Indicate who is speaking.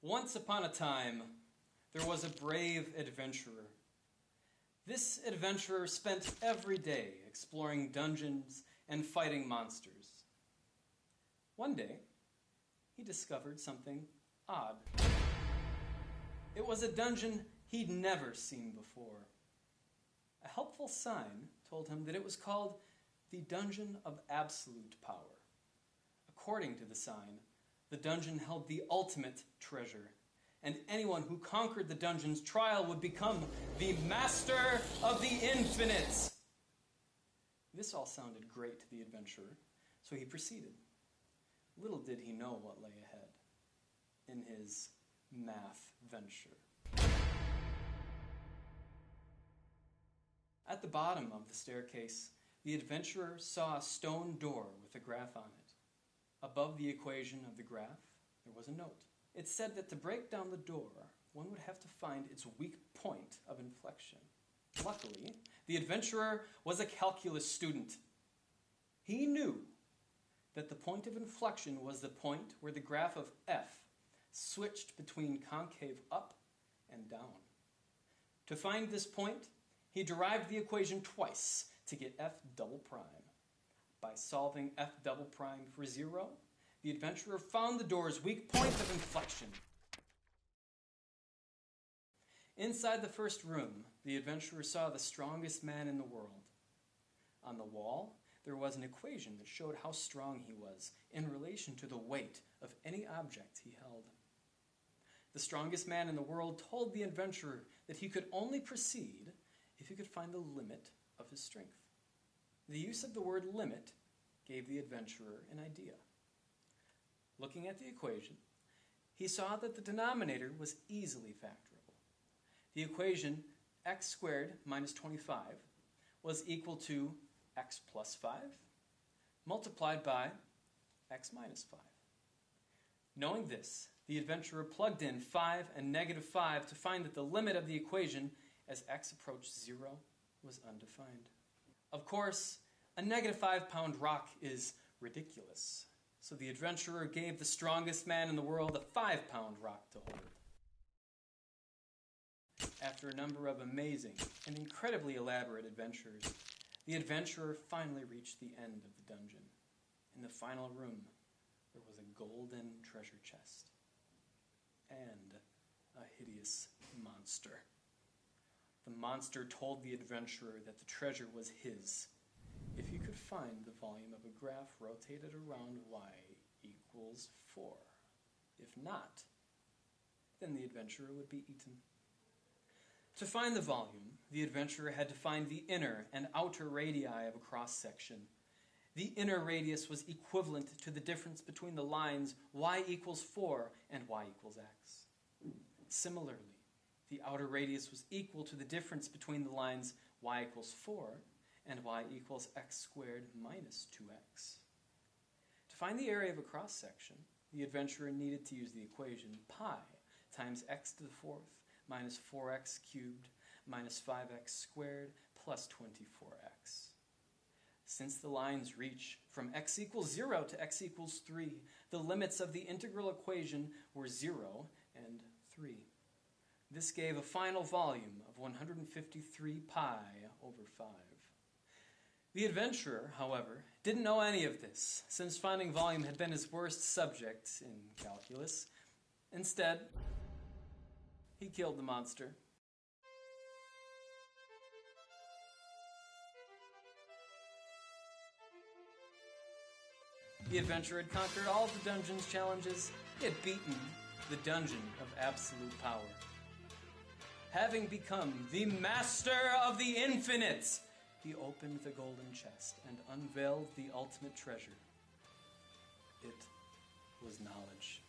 Speaker 1: Once upon a time, there was a brave adventurer. This adventurer spent every day exploring dungeons and fighting monsters. One day, he discovered something odd. It was a dungeon he'd never seen before. A helpful sign told him that it was called the Dungeon of Absolute Power. According to the sign, the dungeon held the ultimate treasure, and anyone who conquered the dungeon's trial would become the Master of the Infinite. This all sounded great to the adventurer, so he proceeded. Little did he know what lay ahead in his Mathventure. At the bottom of the staircase, the adventurer saw a stone door with a graph on it. Above the equation of the graph, there was a note. It said that to break down the door, one would have to find its weak point of inflection. Luckily, the adventurer was a calculus student. He knew that the point of inflection was the point where the graph of f switched between concave up and down. To find this point, he derived the equation twice to get f double prime. By solving f double prime for 0, the adventurer found the door's weak point of inflection. Inside the first room, the adventurer saw the strongest man in the world. On the wall, there was an equation that showed how strong he was in relation to the weight of any object he held. The strongest man in the world told the adventurer that he could only proceed if he could find the limit of his strength. The use of the word limit gave the adventurer an idea. Looking at the equation, he saw that the denominator was easily factorable. The equation x squared minus 25 was equal to x plus 5 multiplied by x minus 5. Knowing this, the adventurer plugged in 5 and negative 5 to find that the limit of the equation as x approached 0 was undefined. Of course, a negative 5-pound rock is ridiculous, so the adventurer gave the strongest man in the world a 5-pound rock to hold. After a number of amazing and incredibly elaborate adventures, the adventurer finally reached the end of the dungeon. In the final room, there was a golden treasure chest and a hideous monster. The monster told the adventurer that the treasure was his if he could find the volume of a graph rotated around y equals 4. If not, then the adventurer would be eaten. To find the volume, the adventurer had to find the inner and outer radii of a cross-section. The inner radius was equivalent to the difference between the lines y equals 4 and y equals x. Similarly, the outer radius was equal to the difference between the lines y equals 4 and y equals x squared minus 2x. To find the area of a cross-section, the adventurer needed to use the equation pi times x to the 4th minus 4x cubed minus 5x squared plus 24x. Since the lines reach from x equals 0 to x equals 3, the limits of the integral equation were 0 and 3. This gave a final volume of 153 pi over 5. The adventurer, however, didn't know any of this, since finding volume had been his worst subject in calculus. Instead, he killed the monster. The adventurer had conquered all of the dungeon's challenges. He had beaten the Dungeon of Absolute Power. Having become the Master of the Infinite, he opened the golden chest and unveiled the ultimate treasure. It was knowledge.